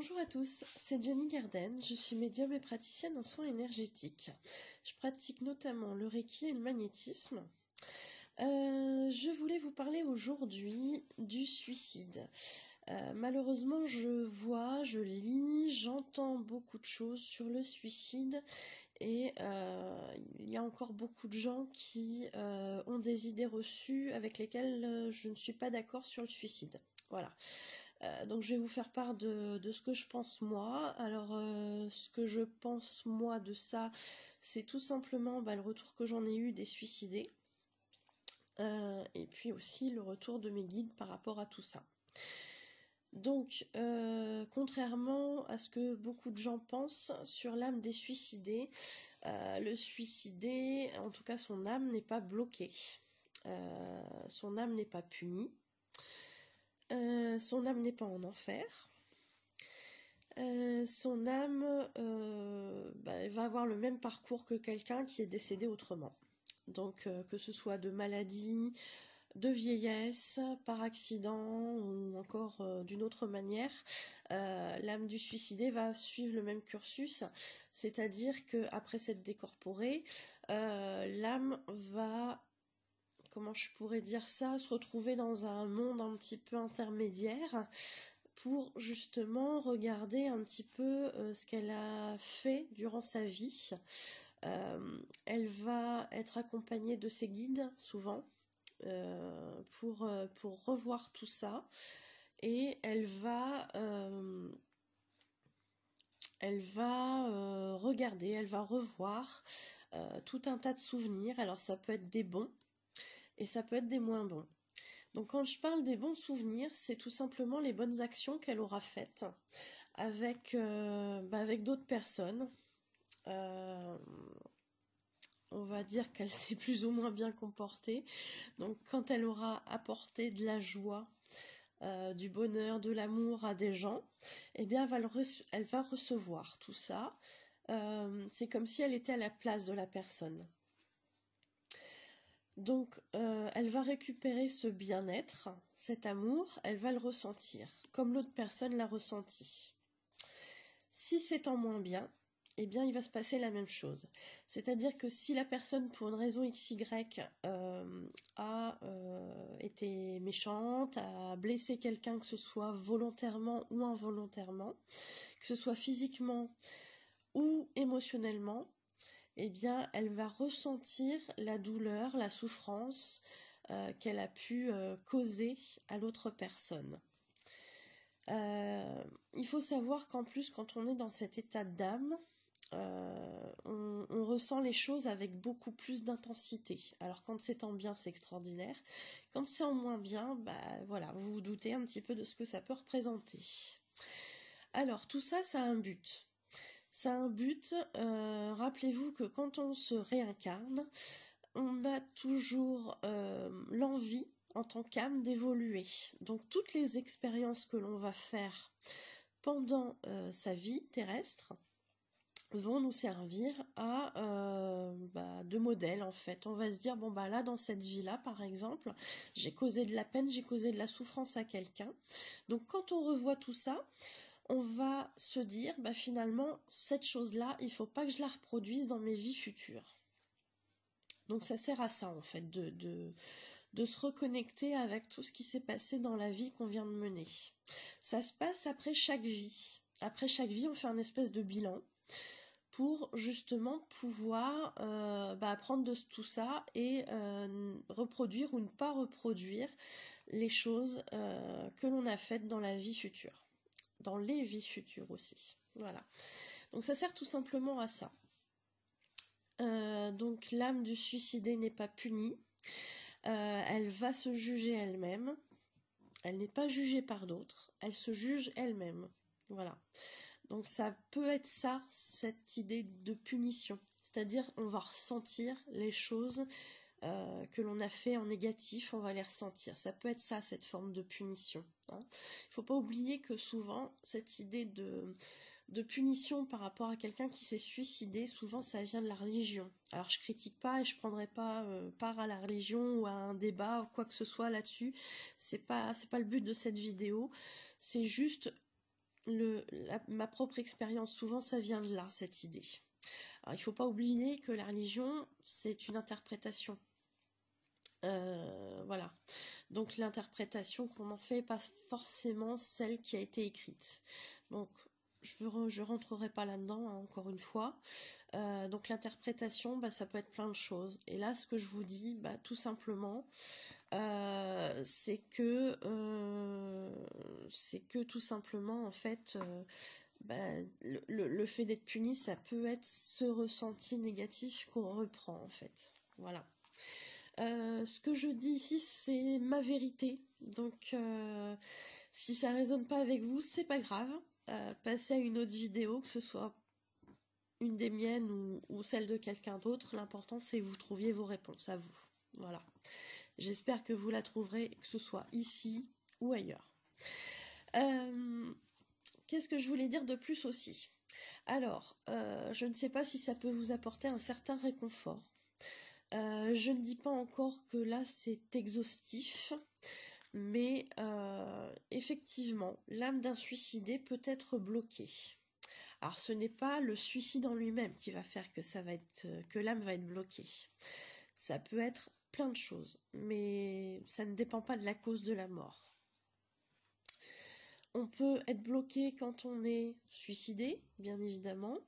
Bonjour à tous, c'est Jenny Garden, je suis médium et praticienne en soins énergétiques. Je pratique notamment le Reiki et le magnétisme. Je voulais vous parler aujourd'hui du suicide. Malheureusement, je lis, j'entends beaucoup de choses sur le suicide et il y a encore beaucoup de gens qui ont des idées reçues avec lesquelles je ne suis pas d'accord sur le suicide. Voilà. Donc je vais vous faire part de ce que je pense moi. Alors ce que je pense moi de ça, c'est tout simplement le retour que j'en ai eu des suicidés. Et puis aussi le retour de mes guides par rapport à tout ça. Donc, contrairement à ce que beaucoup de gens pensent sur l'âme des suicidés, le suicidé, en tout cas son âme n'est pas bloquée. Son âme n'est pas punie. Son âme n'est pas en enfer. Son âme elle va avoir le même parcours que quelqu'un qui est décédé autrement. Donc que ce soit de maladie, de vieillesse, par accident ou encore d'une autre manière, l'âme du suicidé va suivre le même cursus, c'est-à-dire qu'après s'être décorporée, l'âme va, comment je pourrais dire ça, se retrouver dans un monde un petit peu intermédiaire pour justement regarder un petit peu ce qu'elle a fait durant sa vie. Elle va être accompagnée de ses guides souvent pour revoir tout ça, et elle va regarder, elle va revoir tout un tas de souvenirs. Alors ça peut être des bons et ça peut être des moins bons. Donc quand je parle des bons souvenirs, c'est tout simplement les bonnes actions qu'elle aura faites avec d'autres personnes. On va dire qu'elle s'est plus ou moins bien comportée. Donc quand elle aura apporté de la joie, du bonheur, de l'amour à des gens, eh bien elle va recevoir tout ça. C'est comme si elle était à la place de la personne. Donc elle va récupérer ce bien-être, cet amour, elle va le ressentir, comme l'autre personne l'a ressenti. Si c'est en moins bien, eh bien il va se passer la même chose. C'est-à-dire que si la personne, pour une raison XY, a été méchante, a blessé quelqu'un, que ce soit volontairement ou involontairement, que ce soit physiquement ou émotionnellement, eh bien elle va ressentir la douleur, la souffrance qu'elle a pu causer à l'autre personne. Il faut savoir qu'en plus, quand on est dans cet état d'âme, on ressent les choses avec beaucoup plus d'intensité. Alors quand c'est en bien, c'est extraordinaire. Quand c'est en moins bien, voilà, vous vous doutez un petit peu de ce que ça peut représenter. Alors tout ça, ça a un but. Ça a un but, rappelez-vous que quand on se réincarne, on a toujours l'envie, en tant qu'âme, d'évoluer. Donc toutes les expériences que l'on va faire pendant sa vie terrestre vont nous servir à de modèle en fait. On va se dire, bon là dans cette vie-là par exemple, j'ai causé de la peine, j'ai causé de la souffrance à quelqu'un. Donc quand on revoit tout ça, on va se dire, finalement, cette chose-là, il ne faut pas que je la reproduise dans mes vies futures. Donc ça sert à ça en fait, de se reconnecter avec tout ce qui s'est passé dans la vie qu'on vient de mener. Ça se passe après chaque vie. Après chaque vie, on fait un espèce de bilan pour justement pouvoir apprendre de tout ça et reproduire ou ne pas reproduire les choses que l'on a faites dans la vie future. Dans les vies futures aussi. Voilà. Donc ça sert tout simplement à ça. Donc l'âme du suicidé n'est pas punie. Elle va se juger elle-même. Elle n'est pas jugée par d'autres. Elle se juge elle-même. Voilà. Donc ça peut être ça, cette idée de punition. C'est-à-dire on va ressentir les choses que l'on a fait en négatif, on va les ressentir. Ça peut être ça, cette forme de punition. Hein. Il ne faut pas oublier que souvent, cette idée de punition par rapport à quelqu'un qui s'est suicidé, souvent ça vient de la religion. Alors je critique pas et je prendrai pas part à la religion ou à un débat ou quoi que ce soit là-dessus. C'est pas le but de cette vidéo. C'est juste ma propre expérience, souvent ça vient de là, cette idée. Alors il ne faut pas oublier que la religion, c'est une interprétation. Voilà. Donc l'interprétation qu'on en fait n'est pas forcément celle qui a été écrite. Donc je rentrerai pas là-dedans, hein, encore une fois. Donc l'interprétation, ça peut être plein de choses. Et là, ce que je vous dis, tout simplement, c'est que tout simplement, en fait, le fait d'être puni, ça peut être ce ressenti négatif qu'on reprend, en fait. Voilà. Ce que je dis ici, c'est ma vérité. Donc, si ça résonne pas avec vous, c'est pas grave. Passez à une autre vidéo, que ce soit une des miennes ou celle de quelqu'un d'autre. L'important, c'est que vous trouviez vos réponses à vous. Voilà. J'espère que vous la trouverez, que ce soit ici ou ailleurs. Qu'est-ce que je voulais dire de plus aussi? Alors, je ne sais pas si ça peut vous apporter un certain réconfort. Je ne dis pas encore que là c'est exhaustif, mais effectivement, l'âme d'un suicidé peut être bloquée. Alors ce n'est pas le suicide en lui-même qui va faire que l'âme va être bloquée. Ça peut être plein de choses, mais ça ne dépend pas de la cause de la mort. On peut être bloqué quand on est suicidé, bien évidemment.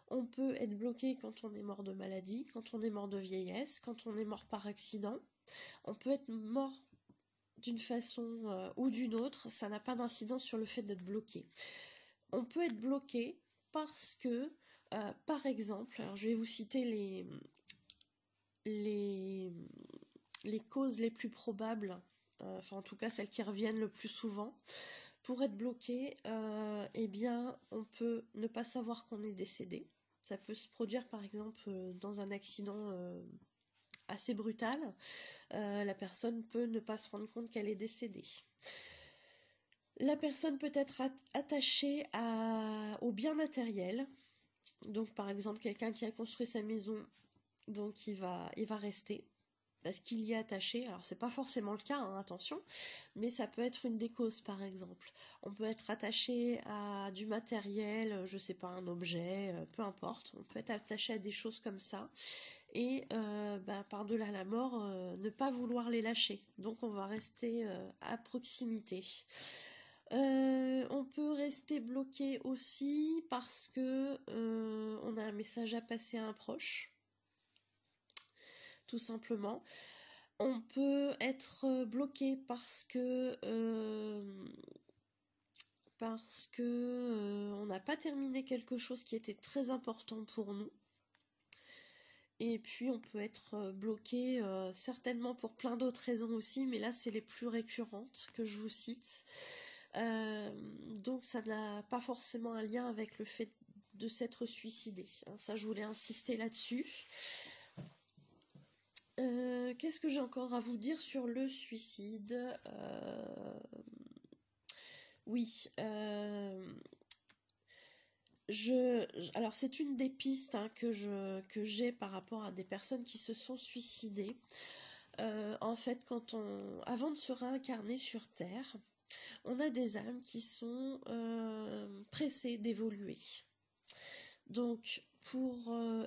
On peut être bloqué quand on est mort de maladie, quand on est mort de vieillesse, quand on est mort par accident. On peut être mort d'une façon ou d'une autre, ça n'a pas d'incidence sur le fait d'être bloqué. On peut être bloqué parce que, par exemple, alors je vais vous citer les causes les plus probables, enfin en tout cas celles qui reviennent le plus souvent. Pour être bloqué, eh bien, on peut ne pas savoir qu'on est décédé. Ça peut se produire par exemple dans un accident assez brutal. La personne peut ne pas se rendre compte qu'elle est décédée. La personne peut être attachée au bien matériel. Donc par exemple quelqu'un qui a construit sa maison, donc il va rester parce qu'il y est attaché. Alors c'est pas forcément le cas, hein, attention, mais ça peut être une des causes par exemple. On peut être attaché à du matériel, je sais pas, un objet, peu importe. On peut être attaché à des choses comme ça et par-delà la mort, ne pas vouloir les lâcher. Donc on va rester à proximité. On peut rester bloqué aussi parce que on a un message à passer à un proche. Tout simplement. On peut être bloqué parce que on n'a pas terminé quelque chose qui était très important pour nous. Et puis on peut être bloqué certainement pour plein d'autres raisons aussi, mais là c'est les plus récurrentes que je vous cite. Donc ça n'a pas forcément un lien avec le fait de s'être suicidé. Ça je voulais insister là-dessus. Qu'est-ce que j'ai encore à vous dire sur le suicide? Oui. Alors c'est une des pistes que j'ai par rapport à des personnes qui se sont suicidées. En fait, avant de se réincarner sur Terre, on a des âmes qui sont pressées d'évoluer. Donc, pour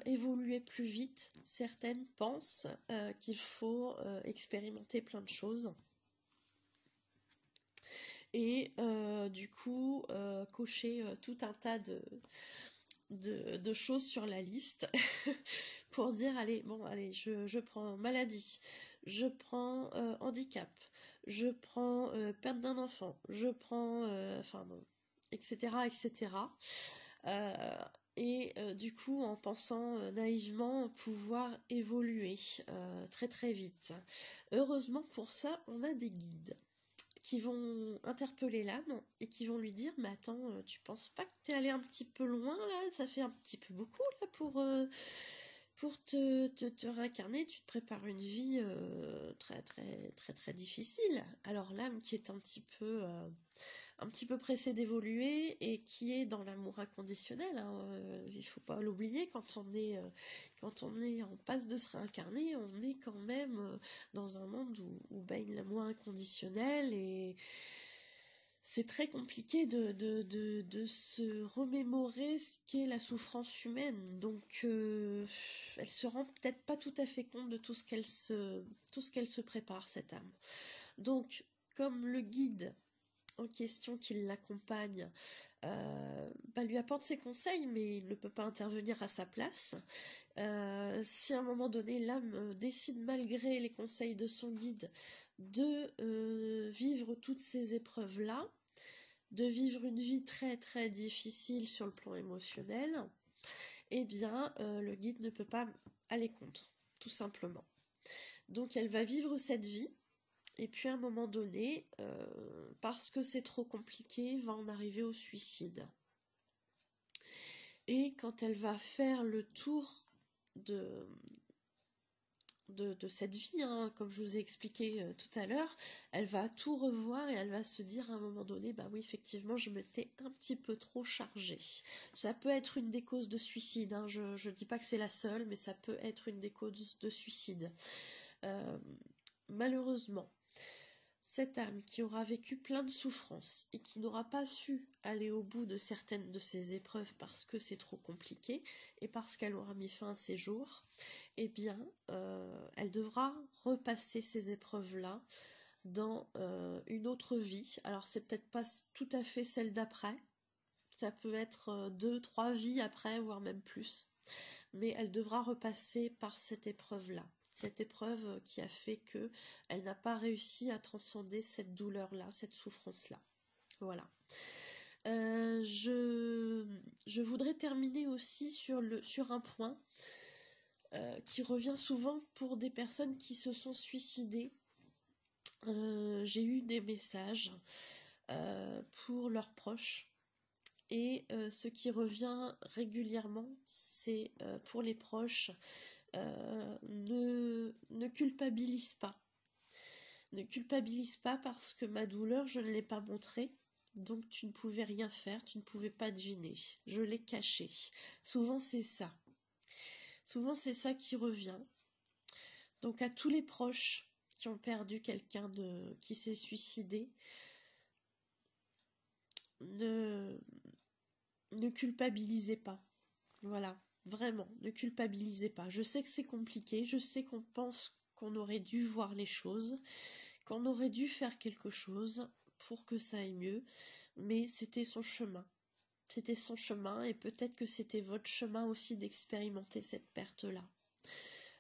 évoluer plus vite, certaines pensent qu'il faut expérimenter plein de choses. Et du coup, cocher tout un tas de choses sur la liste pour dire, allez, je prends maladie, je prends handicap, je prends perte d'un enfant, je prends, etc., etc. Et du coup, en pensant naïvement pouvoir évoluer très très vite. Heureusement pour ça, on a des guides qui vont interpeller l'âme et qui vont lui dire, mais attends, tu penses pas que t'es allé un petit peu loin là? Ça fait un petit peu beaucoup là pour te réincarner, tu te prépares une vie très très très très difficile. Alors l'âme qui est un petit peu pressée d'évoluer et qui est dans l'amour inconditionnel, il faut pas l'oublier, quand on est en passe de se réincarner, on est quand même dans un monde où baigne l'amour inconditionnel c'est très compliqué de se remémorer ce qu'est la souffrance humaine. Donc, elle se rend peut-être pas tout à fait compte de tout ce qu'elle se prépare, cette âme. Donc, comme le guide en question qui l'accompagne lui apporte ses conseils, mais il ne peut pas intervenir à sa place. Si à un moment donné l'âme décide, malgré les conseils de son guide, de vivre toutes ces épreuves-là, de vivre une vie très très difficile sur le plan émotionnel, eh bien le guide ne peut pas aller contre, tout simplement. Donc elle va vivre cette vie, et puis à un moment donné, parce que c'est trop compliqué, va en arriver au suicide. Et quand elle va faire le tour de cette vie, hein, comme je vous ai expliqué tout à l'heure, elle va tout revoir et elle va se dire à un moment donné, bah oui, effectivement, je m'étais un petit peu trop chargée. Ça peut être une des causes de suicide, hein, je ne dis pas que c'est la seule, mais ça peut être une des causes de suicide. Malheureusement, cette âme qui aura vécu plein de souffrances et qui n'aura pas su aller au bout de certaines de ses épreuves parce que c'est trop compliqué et parce qu'elle aura mis fin à ses jours, eh bien, elle devra repasser ces épreuves-là dans une autre vie. Alors, c'est peut-être pas tout à fait celle d'après, ça peut être 2, 3 vies après, voire même plus, mais elle devra repasser par cette épreuve-là. Cette épreuve qui a fait que elle n'a pas réussi à transcender cette douleur-là, cette souffrance-là. Voilà. Je voudrais terminer aussi sur un point qui revient souvent pour des personnes qui se sont suicidées. J'ai eu des messages pour leurs proches. Et ce qui revient régulièrement, c'est pour les proches, ne culpabilise pas. Ne culpabilise pas parce que ma douleur, je ne l'ai pas montrée, donc tu ne pouvais rien faire, tu ne pouvais pas deviner. Je l'ai cachée. Souvent c'est ça. Souvent c'est ça qui revient. Donc à tous les proches qui ont perdu quelqu'un qui s'est suicidé, ne culpabilisez pas. Voilà. Vraiment, ne culpabilisez pas. Je sais que c'est compliqué, je sais qu'on pense qu'on aurait dû voir les choses, qu'on aurait dû faire quelque chose pour que ça aille mieux, mais c'était son chemin. C'était son chemin et peut-être que c'était votre chemin aussi d'expérimenter cette perte-là.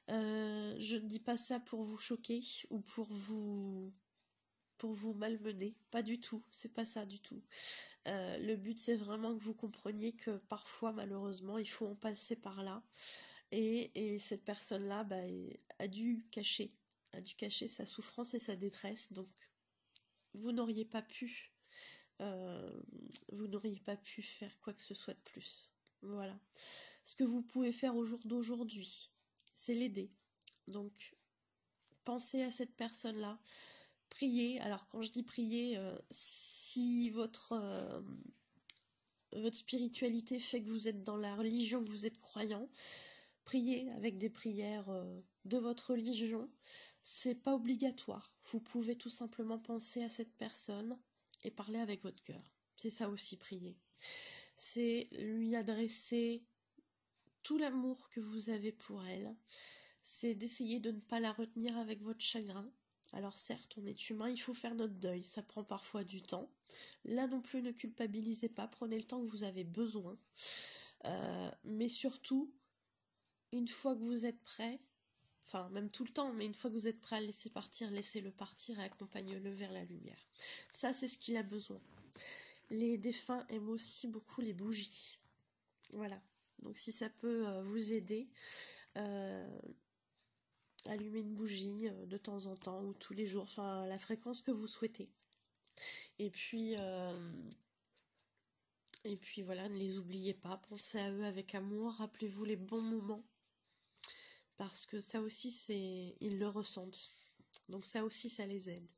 Je ne dis pas ça pour vous choquer ou pour vous malmener, pas du tout, c'est pas ça du tout. Le but c'est vraiment que vous compreniez que parfois malheureusement il faut en passer par là et cette personne-là a dû cacher sa souffrance et sa détresse, donc vous n'auriez pas pu faire quoi que ce soit de plus. Voilà. Ce que vous pouvez faire au jour d'aujourd'hui, c'est l'aider. Donc pensez à cette personne-là. Priez. Alors quand je dis prier, si votre spiritualité fait que vous êtes dans la religion, que vous êtes croyant, priez avec des prières de votre religion. C'est pas obligatoire. Vous pouvez tout simplement penser à cette personne et parler avec votre cœur. C'est ça aussi, prier. C'est lui adresser tout l'amour que vous avez pour elle. C'est d'essayer de ne pas la retenir avec votre chagrin. Alors certes, on est humain, il faut faire notre deuil, ça prend parfois du temps. Là non plus, ne culpabilisez pas, prenez le temps que vous avez besoin. Mais surtout, une fois que vous êtes prêt, enfin même tout le temps, mais une fois que vous êtes prêt à le laisser partir, laissez-le partir et accompagnez-le vers la lumière. Ça, c'est ce qu'il a besoin. Les défunts aiment aussi beaucoup les bougies. Voilà. Donc si ça peut vous aider, allumez une bougie de temps en temps ou tous les jours, enfin la fréquence que vous souhaitez. Et puis voilà, ne les oubliez pas, pensez à eux avec amour, rappelez-vous les bons moments, parce que ça aussi ils le ressentent. Donc ça aussi ça les aide,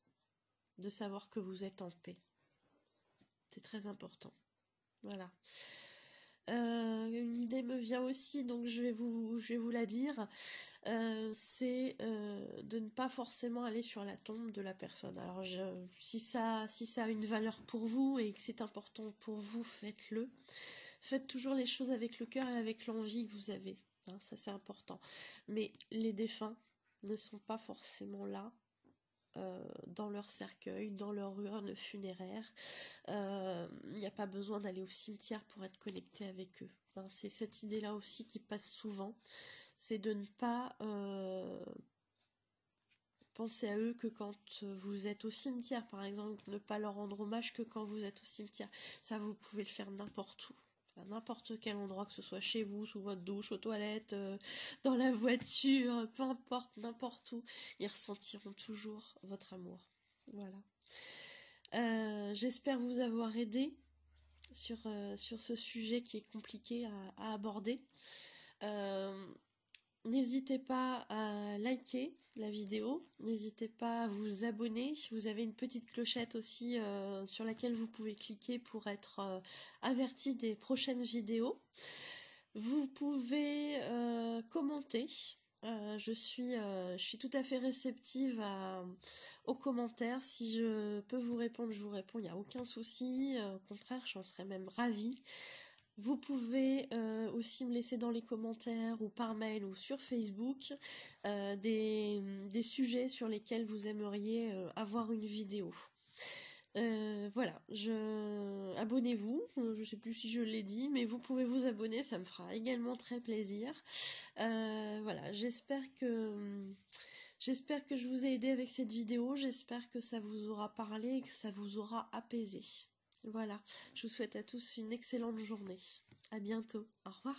de savoir que vous êtes en paix. C'est très important. Voilà. Une idée me vient aussi, donc je vais vous la dire. C'est de ne pas forcément aller sur la tombe de la personne. Alors si ça a une valeur pour vous et que c'est important pour vous, faites-le. Faites toujours les choses avec le cœur et avec l'envie que vous avez. Hein, ça c'est important. Mais les défunts ne sont pas forcément là. Dans leur cercueil, dans leur urne funéraire. Il n'y a pas besoin d'aller au cimetière pour être connecté avec eux. Hein, c'est cette idée-là aussi qui passe souvent. C'est de ne pas penser à eux que quand vous êtes au cimetière, par exemple, ne pas leur rendre hommage que quand vous êtes au cimetière. Ça, vous pouvez le faire n'importe où. À n'importe quel endroit, que ce soit chez vous, sous votre douche, aux toilettes, dans la voiture, peu importe, n'importe où, ils ressentiront toujours votre amour. Voilà. J'espère vous avoir aidé sur ce sujet qui est compliqué à aborder. N'hésitez pas à liker la vidéo, n'hésitez pas à vous abonner. Vous avez une petite clochette aussi sur laquelle vous pouvez cliquer pour être averti des prochaines vidéos. Vous pouvez commenter. Je suis tout à fait réceptive aux commentaires. Si je peux vous répondre, je vous réponds, il n'y a aucun souci. Au contraire, j'en serais même ravie. Vous pouvez aussi me laisser dans les commentaires ou par mail ou sur Facebook des sujets sur lesquels vous aimeriez avoir une vidéo. Voilà, abonnez-vous, je sais plus si je l'ai dit, mais vous pouvez vous abonner, ça me fera également très plaisir. Voilà, j'espère que je vous ai aidé avec cette vidéo, j'espère que ça vous aura parlé et que ça vous aura apaisé. Voilà, je vous souhaite à tous une excellente journée. À bientôt, au revoir.